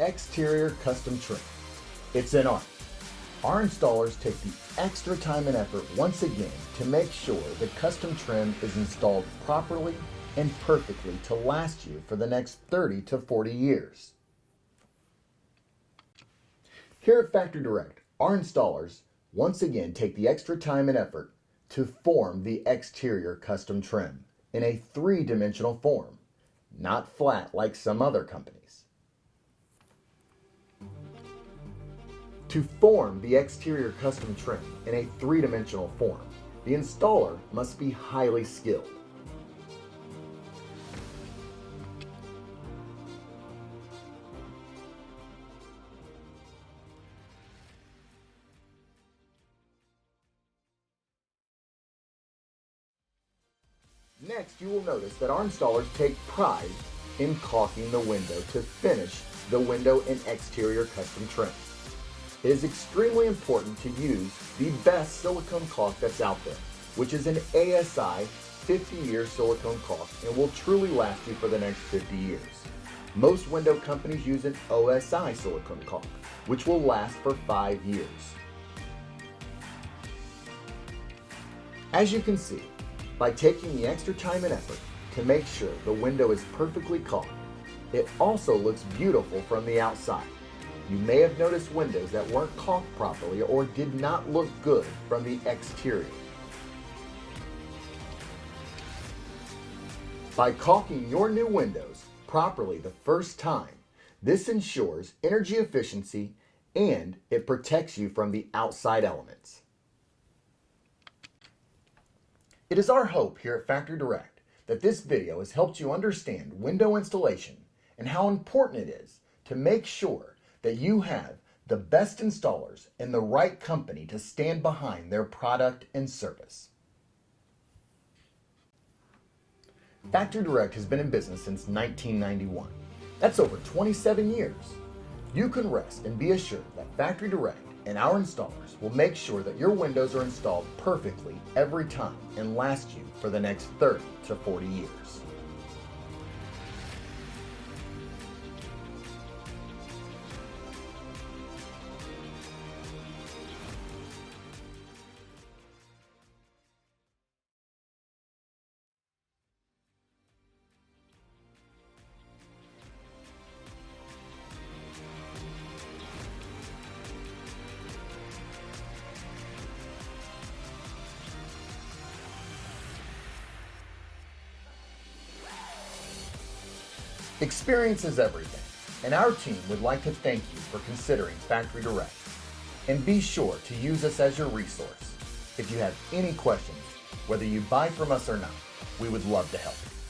Exterior custom trim. It's an art. Our installers take the extra time and effort once again to make sure the custom trim is installed properly and perfectly to last you for the next 30 to 40 years. Here at Factory Direct, our installers once again take the extra time and effort to form the exterior custom trim in a three-dimensional form, not flat like some other companies. To form the exterior custom trim in a three-dimensional form, the installer must be highly skilled. Next, you will notice that our installers take pride in caulking the window to finish the window and exterior custom trim. It is extremely important to use the best silicone caulk that's out there, which is an ASI 50-year silicone caulk and will truly last you for the next 50 years. Most window companies use an OSI silicone caulk, which will last for 5 years. As you can see, by taking the extra time and effort to make sure the window is perfectly caulked, it also looks beautiful from the outside. You may have noticed windows that weren't caulked properly or did not look good from the exterior. By caulking your new windows properly the first time, this ensures energy efficiency and it protects you from the outside elements. It is our hope here at Factory Direct that this video has helped you understand window installation and how important it is to make sure that you have the best installers and the right company to stand behind their product and service. Factory Direct has been in business since 1991. That's over 27 years. You can rest and be assured that Factory Direct and our installers will make sure that your windows are installed perfectly every time and last you for the next 30 to 40 years. Experience is everything, and our team would like to thank you for considering Factory Direct. And be sure to use us as your resource. If you have any questions, whether you buy from us or not, we would love to help you.